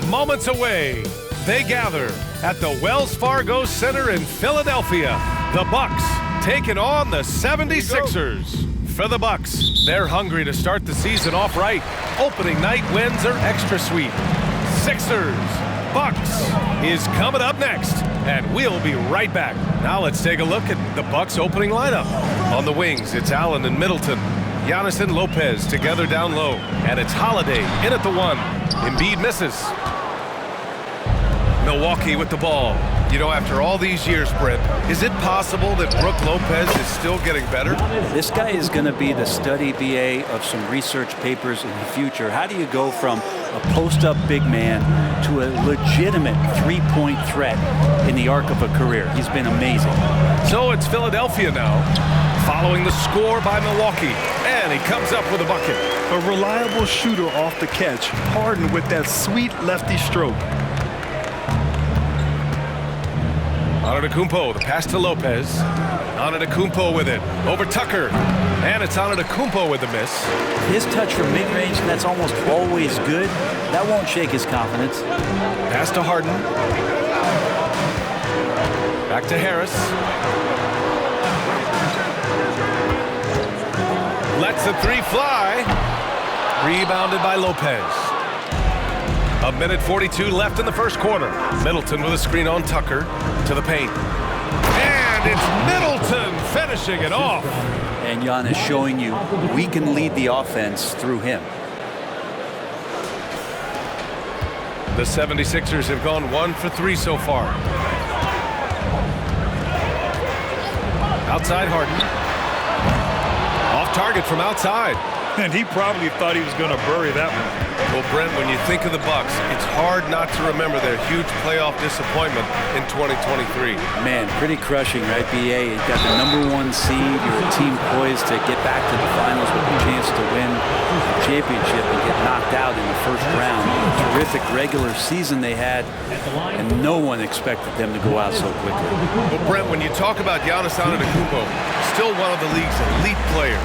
moments away. They gather at the Wells Fargo Center in Philadelphia. The Bucks taking on the 76ers. For the Bucks, they're hungry to start the season off right. Opening night wins are extra sweet. Sixers, Bucks is coming up next, and we'll be right back. Now let's take a look at the Bucks opening lineup. On the wings, it's Allen and Middleton. Giannis and Lopez together down low, and it's Holiday in at the 1. Embiid misses. Milwaukee with the ball. You know, after all these years, Brent, is it possible that Brook Lopez is still getting better? This guy is going to be the study BA of some research papers in the future. How do you go from a post-up big man to a legitimate three-point threat in the arc of a career? He's been amazing. So it's Philadelphia now, following the score by Milwaukee, and he comes up with a bucket. A reliable shooter off the catch, Harden with that sweet lefty stroke. Antetokounmpo, the pass to Lopez. Antetokounmpo with it, over Tucker. And it's Antetokounmpo with the miss. His touch from mid-range, that's almost always good. That won't shake his confidence. Pass to Harden. Back to Harris. Lets the 3 fly. Rebounded by Lopez. A minute 42 left in the first quarter. Middleton with a screen on Tucker to the paint. And it's Middleton finishing it off. And Giannis showing you we can lead the offense through him. The 76ers have gone 1 for 3 so far. Outside Harden. Off target from outside. And he probably thought he was going to bury that one. Well, Brent, when you think of the Bucks, it's hard not to remember their huge playoff disappointment in 2023. Man, pretty crushing, right, BA? You got the #1 seed. You're a team poised to get back to the finals with a chance to win the championship and get knocked out in the first round. Terrific regular season they had, and no one expected them to go out so quickly. Well, Brent, when you talk about Giannis Antetokounmpo, still one of the league's elite players.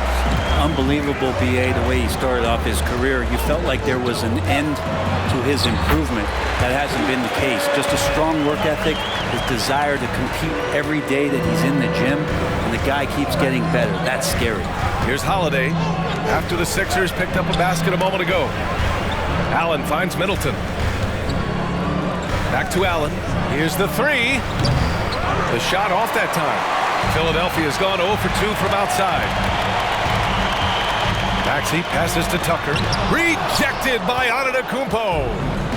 Unbelievable, BA, the way he started off his career. You felt like there was an end to his improvement. That hasn't been the case. Just a strong work ethic, his desire to compete every day that he's in the gym, and the guy keeps getting better. That's scary. Here's Holiday after the Sixers picked up a basket a moment ago. Allen finds Middleton. Back to Allen. Here's the 3. The shot off that time. Philadelphia's gone 0 for 2 from outside. Maxey passes to Tucker. Rejected by Antetokounmpo.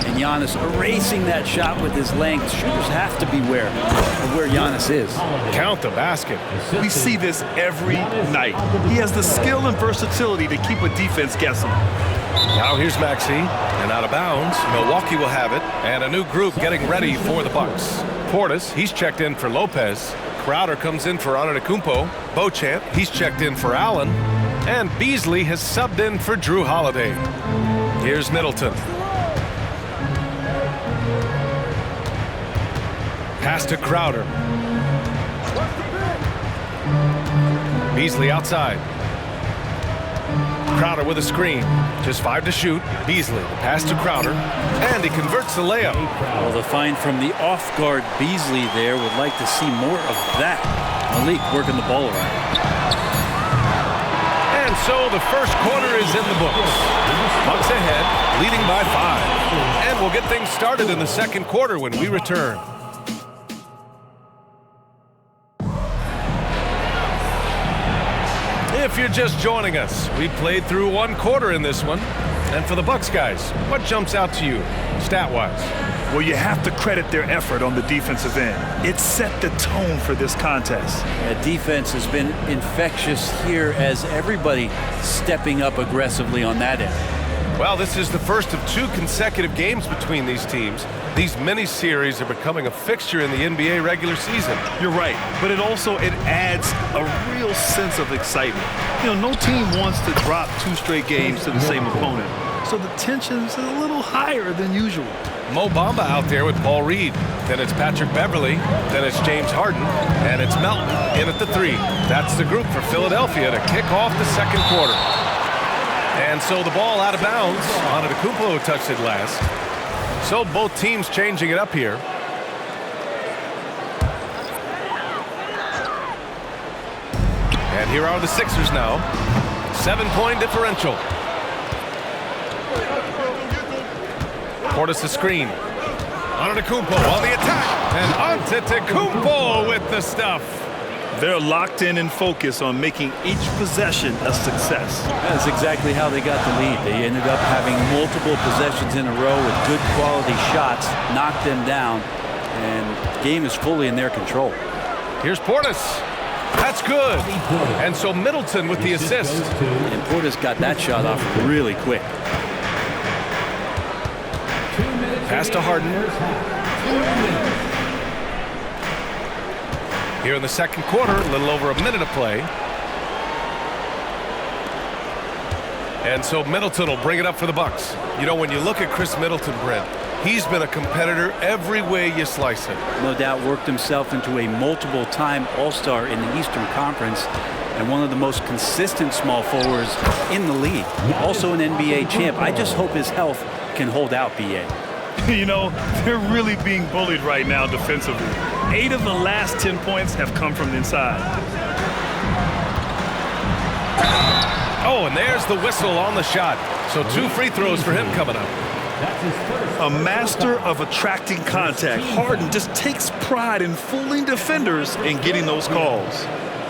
And Giannis erasing that shot with his length. Shooters have to beware of where Giannis is. Count the basket. We see this every night. He has the skill and versatility to keep a defense guessing. Now here's Maxey, and out of bounds. Milwaukee will have it, and a new group getting ready for the Bucks. Portis, he's checked in for Lopez. Crowder comes in for Antetokounmpo. Beauchamp, he's checked in for Allen. And Beasley has subbed in for Drew Holiday. Here's Middleton. Pass to Crowder. Beasley outside. Crowder with a screen. Just 5 to shoot. Beasley, pass to Crowder. And he converts the layup. Well, the find from the off-guard Beasley there. Would like to see more of that. Malik working the ball around. And so the first quarter is in the books. Bucks ahead, leading by 5. And we'll get things started in the second quarter when we return. If you're just joining us, we played through 1 quarter in this one. And for the Bucks guys, what jumps out to you, stat-wise? Well, you have to credit their effort on the defensive end. It set the tone for this contest. Yeah, defense has been infectious here as everybody stepping up aggressively on that end. Well, this is the first of 2 consecutive games between these teams. These mini-series are becoming a fixture in the NBA regular season. You're right, but it adds a real sense of excitement. You know, no team wants to drop 2 straight games to the same opponent, so the tension's a little higher than usual. Mo Bamba out there with Paul Reed. Then it's Patrick Beverly. Then it's James Harden. And it's Melton in at the 3. That's the group for Philadelphia to kick off the second quarter. And so the ball out of bounds. Antetokounmpo touched it last. So both teams changing it up here. And here are the Sixers now. 7-point differential. Portis the screen. Antetokounmpo on the attack. And Antetokounmpo with the stuff. They're locked in and focused on making each possession a success. That's exactly how they got the lead. They ended up having multiple possessions in a row with good quality shots, knocked them down, and the game is fully in their control. Here's Portis. That's good. And so Middleton with the assist. And Portis got that shot off really quick. Pass to Harden. Here in the second quarter, a little over a minute of play. And so Middleton will bring it up for the Bucks. You know, when you look at Chris Middleton, Brent, he's been a competitor every way you slice it. No doubt worked himself into a multiple-time All-Star in the Eastern Conference and one of the most consistent small forwards in the league. Also an NBA champ. I just hope his health can hold out, B.A. You know, they're really being bullied right now defensively. 8 of the last 10 points have come from the inside. Oh, and there's the whistle on the shot. So 2 free throws for him coming up. A master of attracting contact. Harden just takes pride in fooling defenders and getting those calls.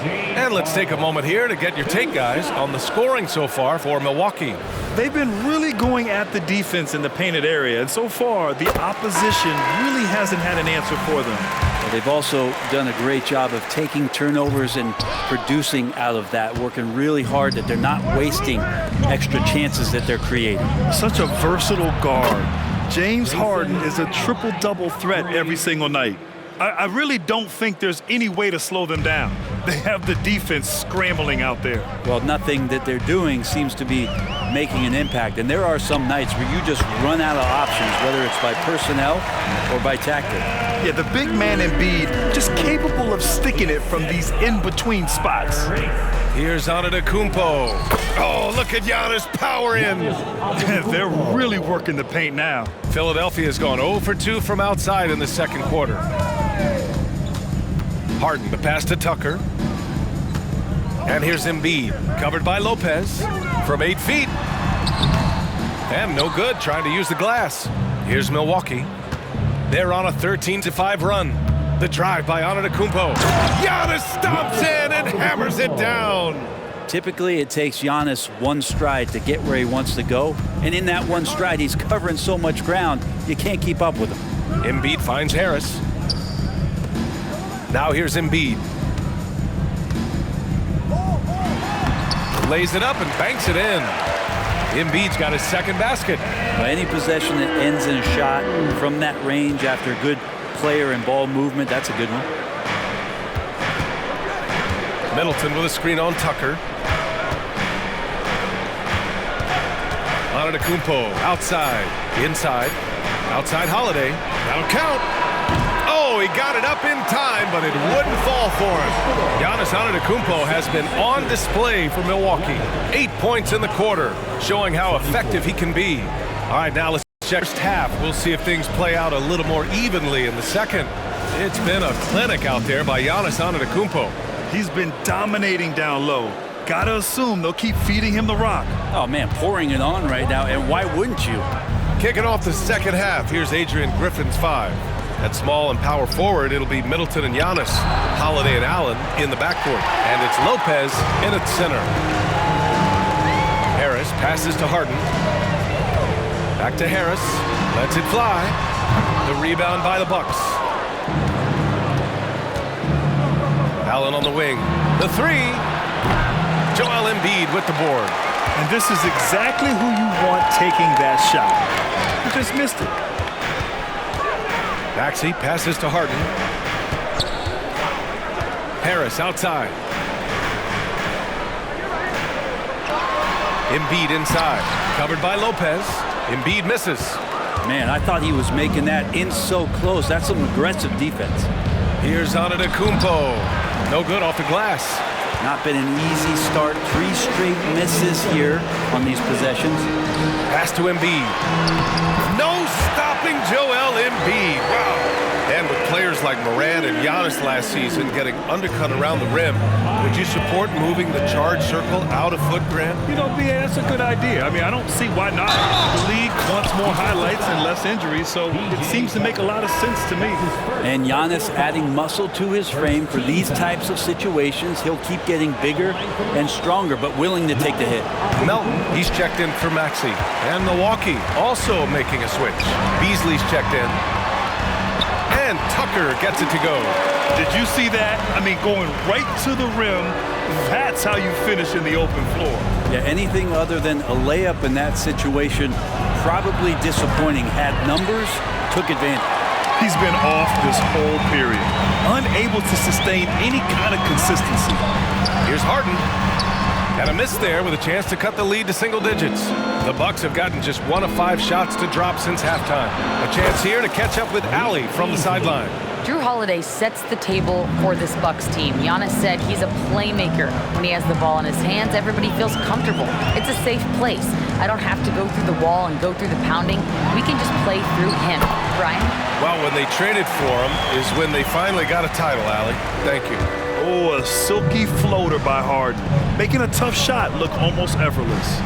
And let's take a moment here to get your take, guys, on the scoring so far for Milwaukee. They've been really going at the defense in the painted area, and so far the opposition really hasn't had an answer for them. Well, they've also done a great job of taking turnovers and producing out of that, working really hard that they're not wasting extra chances that they're creating. Such a versatile guard. James Harden is a triple-double threat every single night. I really don't think there's any way to slow them down. They have the defense scrambling out there. Well, nothing that they're doing seems to be making an impact. And there are some nights where you just run out of options, whether it's by personnel or by tactic. Yeah, the big man Embiid just capable of sticking it from these in-between spots. Here's Antetokounmpo. Oh, look at Giannis power in. They're really working the paint now. Philadelphia's gone 0 for 2 from outside in the second quarter. Harden, the pass to Tucker. And here's Embiid, covered by Lopez from 8 feet. And no good, trying to use the glass. Here's Milwaukee. They're on a 13-5 run. The drive by Antetokounmpo. Giannis stomps in and hammers it down. Typically, it takes Giannis one stride to get where he wants to go. And in that one stride, he's covering so much ground, you can't keep up with him. Embiid finds Harris. Now here's Embiid. Lays it up and banks it in. Embiid's got his second basket. Any possession that ends in a shot from that range after a good player and ball movement, that's a good one. Middleton with a screen on Tucker. Antetokounmpo outside, inside, outside Holiday. That'll count. Oh, he got it up in time, but it wouldn't fall for him. Giannis Antetokounmpo has been on display for Milwaukee. 8 points in the quarter, showing how effective he can be. All right, now let's check first half. We'll see if things play out a little more evenly in the second. It's been a clinic out there by Giannis Antetokounmpo. He's been dominating down low. Gotta assume they'll keep feeding him the rock. Oh, man, pouring it on right now, and why wouldn't you? Kicking off the second half, here's Adrian Griffin's 5. At small and power forward, it'll be Middleton and Giannis, Holiday and Allen in the backcourt. And it's Lopez in at center. Harris passes to Harden. Back to Harris, lets it fly. The rebound by the Bucks. Allen on the wing. The 3. Joel Embiid with the board. And this is exactly who you want taking that shot. He just missed it. Maxey passes to Harden. Harris outside. Embiid inside. Covered by Lopez. Embiid misses. Man, I thought he was making that in so close. That's some aggressive defense. Here's Antetokounmpo. No good off the glass. Not been an easy start. 3 straight misses here on these possessions. Pass to Embiid. No stopping Joel Embiid. Wow. And with players like Morant and Giannis last season getting undercut around the rim, would you support moving the charge circle out a foot, Grant? You know, BA, that's a good idea. I mean, I don't see why not. The league wants more highlights and less injuries, so it seems to make a lot of sense to me. And Giannis adding muscle to his frame for these types of situations. He'll keep getting bigger and stronger, but willing to take the hit. Melton, he's checked in for Maxey. And Milwaukee also making a switch. Beasley's checked in. And Tucker gets it to go. Did you see that? I mean, going right to the rim, that's how you finish in the open floor. Yeah, anything other than a layup in that situation, probably disappointing. Had numbers, took advantage. He's been off this whole period, unable to sustain any kind of consistency. Here's Harden. And a miss there with a chance to cut the lead to single digits. The Bucks have gotten just 1 of 5 shots to drop since halftime. A chance here to catch up with Allie from the sideline. Jrue Holiday sets the table for this Bucks team. Giannis said he's a playmaker. When he has the ball in his hands, everybody feels comfortable. It's a safe place. I don't have to go through the wall and go through the pounding. We can just play through him. Brian? Well, when they traded for him is when they finally got a title, Allie. Thank you. Oh, a silky floater by Harden, making a tough shot look almost effortless.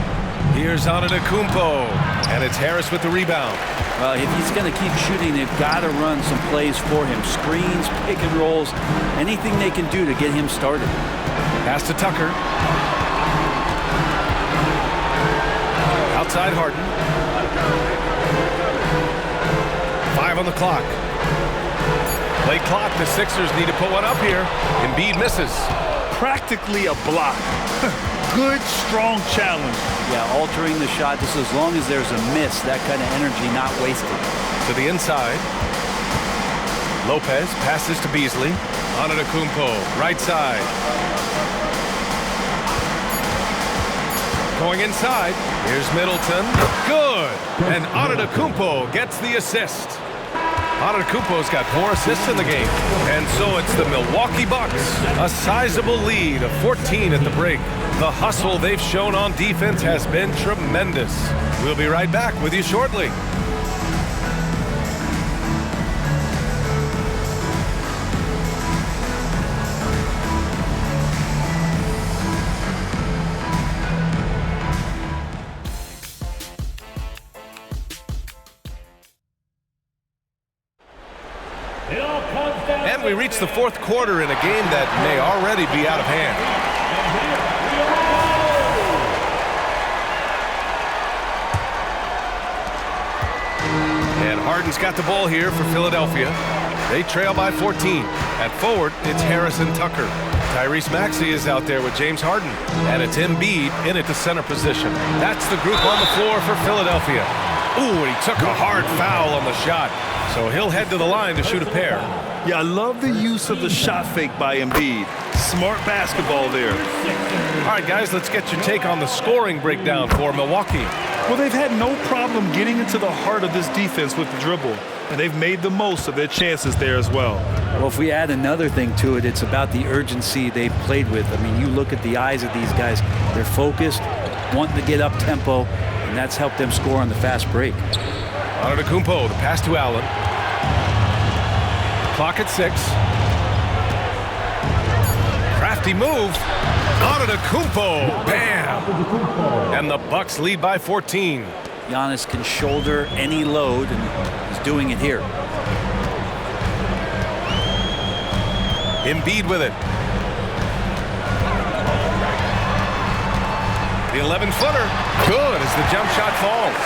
Here's Antetokounmpo, and it's Harris with the rebound. Well, if he's going to keep shooting, they've got to run some plays for him. Screens, pick and rolls, anything they can do to get him started. Pass to Tucker. Outside Harden. 5 on the clock. Late clock, the Sixers need to put one up here. Embiid misses. Practically a block. Good, strong challenge. Yeah, altering the shot just as long as there's a miss, that kind of energy not wasted. To the inside. Lopez passes to Beasley. Antetokounmpo, right side. Going inside. Here's Middleton. Good. And Antetokounmpo gets the assist. Antetokounmpo's got 4 assists in the game. And so it's the Milwaukee Bucks. A sizable lead of 14 at the break. The hustle they've shown on defense has been tremendous. We'll be right back with you shortly. And we reach the 4th quarter in a game that may already be out of hand. And Harden's got the ball here for Philadelphia. They trail by 14. At forward, it's Harris and Tucker. Tyrese Maxey is out there with James Harden. And it's Embiid in at the center position. That's the group on the floor for Philadelphia. Ooh, and he took a hard foul on the shot. So he'll head to the line to shoot a pair. Yeah, I love the use of the shot fake by Embiid. Smart basketball there. All right, guys, let's get your take on the scoring breakdown for Milwaukee. Well, they've had no problem getting into the heart of this defense with the dribble, and they've made the most of their chances there as well. Well, if we add another thing to it, it's about the urgency they've played with. I mean, you look at the eyes of these guys. They're focused, wanting to get up tempo, and that's helped them score on the fast break. Antetokounmpo, the pass to Allen. Clock at 6. Crafty move. Antetokounmpo, bam! And the Bucks lead by 14. Giannis can shoulder any load, and he's doing it here. Embiid with it. The 11-footer. Good as the jump shot falls.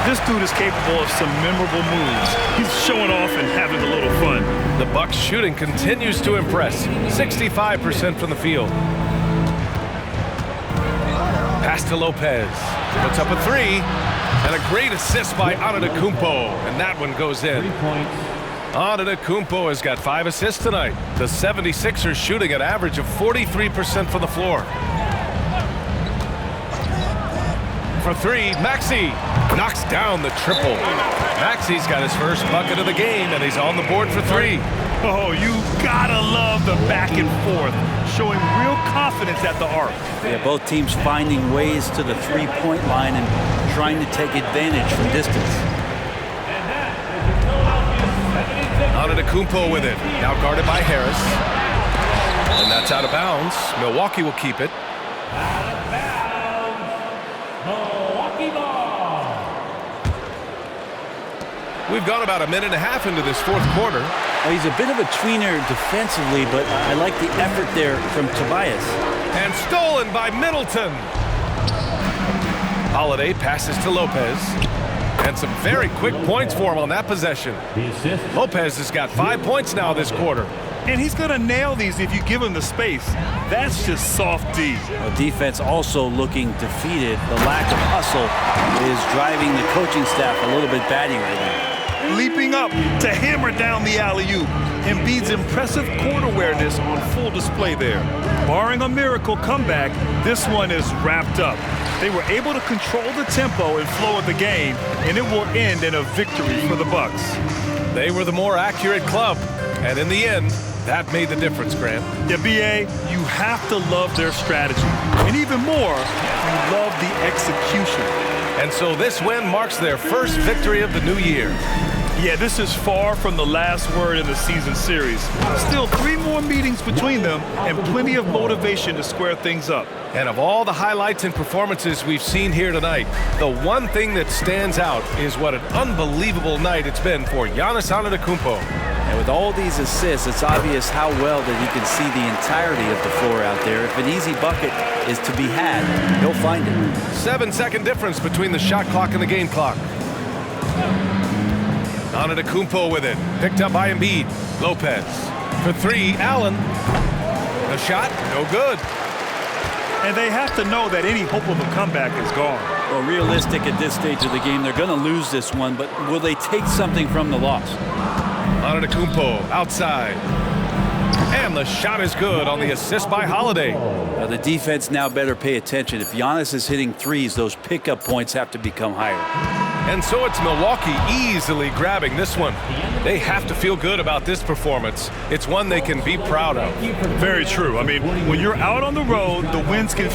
This dude is capable of some memorable moves. He's showing off and having a little fun. The Bucks shooting continues to impress. 65% from the field. Pass to Lopez. Puts up a 3. And a great assist by Antetokounmpo. And that one goes in. Antetokounmpo has got 5 assists tonight. The 76ers shooting an average of 43% from the floor. For 3, Maxey knocks down the triple. Maxey's got his first bucket of the game, and he's on the board for 3. Oh, you gotta love the back and forth, showing real confidence at the arc. Yeah, both teams finding ways to the three-point line and trying to take advantage from distance. Antetokounmpo with it. Now guarded by Harris. And that's out of bounds. Milwaukee will keep it. We've gone about a minute and a half into this fourth quarter. Well, he's a bit of a tweener defensively, but I like the effort there from Tobias. And stolen by Middleton. Holiday passes to Lopez. And some very quick points for him on that possession. Lopez has got 5 points now this quarter. And he's going to nail these if you give him the space. That's just soft D. Well, defense also looking defeated. The lack of hustle is driving the coaching staff a little bit batty right now. Leaping up to hammer down the alley-oop. Embiid's impressive court awareness on full display there. Barring a miracle comeback, this one is wrapped up. They were able to control the tempo and flow of the game, and it will end in a victory for the Bucks. They were the more accurate club, and in the end, that made the difference, Grant. Yeah, B.A., you have to love their strategy. And even more, you love the execution. And so this win marks their first victory of the new year. Yeah, this is far from the last word in the season series. Still 3 more meetings between them and plenty of motivation to square things up. And of all the highlights and performances we've seen here tonight, the one thing that stands out is what an unbelievable night it's been for Giannis Antetokounmpo. And with all these assists, it's obvious how well that he can see the entirety of the floor out there. If an easy bucket is to be had, he'll find it. 7-second difference between the shot clock and the game clock. Antetokounmpo with it. Picked up by Embiid. Lopez. For 3, Allen. The shot, no good. And they have to know that any hope of a comeback is gone. Well, realistic at this stage of the game, they're going to lose this one, but will they take something from the loss? Antetokounmpo outside. And the shot is good on the assist by Holiday. Now the defense now better pay attention. If Giannis is hitting threes, those pickup points have to become higher. And so it's Milwaukee easily grabbing this one. They have to feel good about this performance. It's one they can be proud of. Very true. I mean, when you're out on the road, the wins can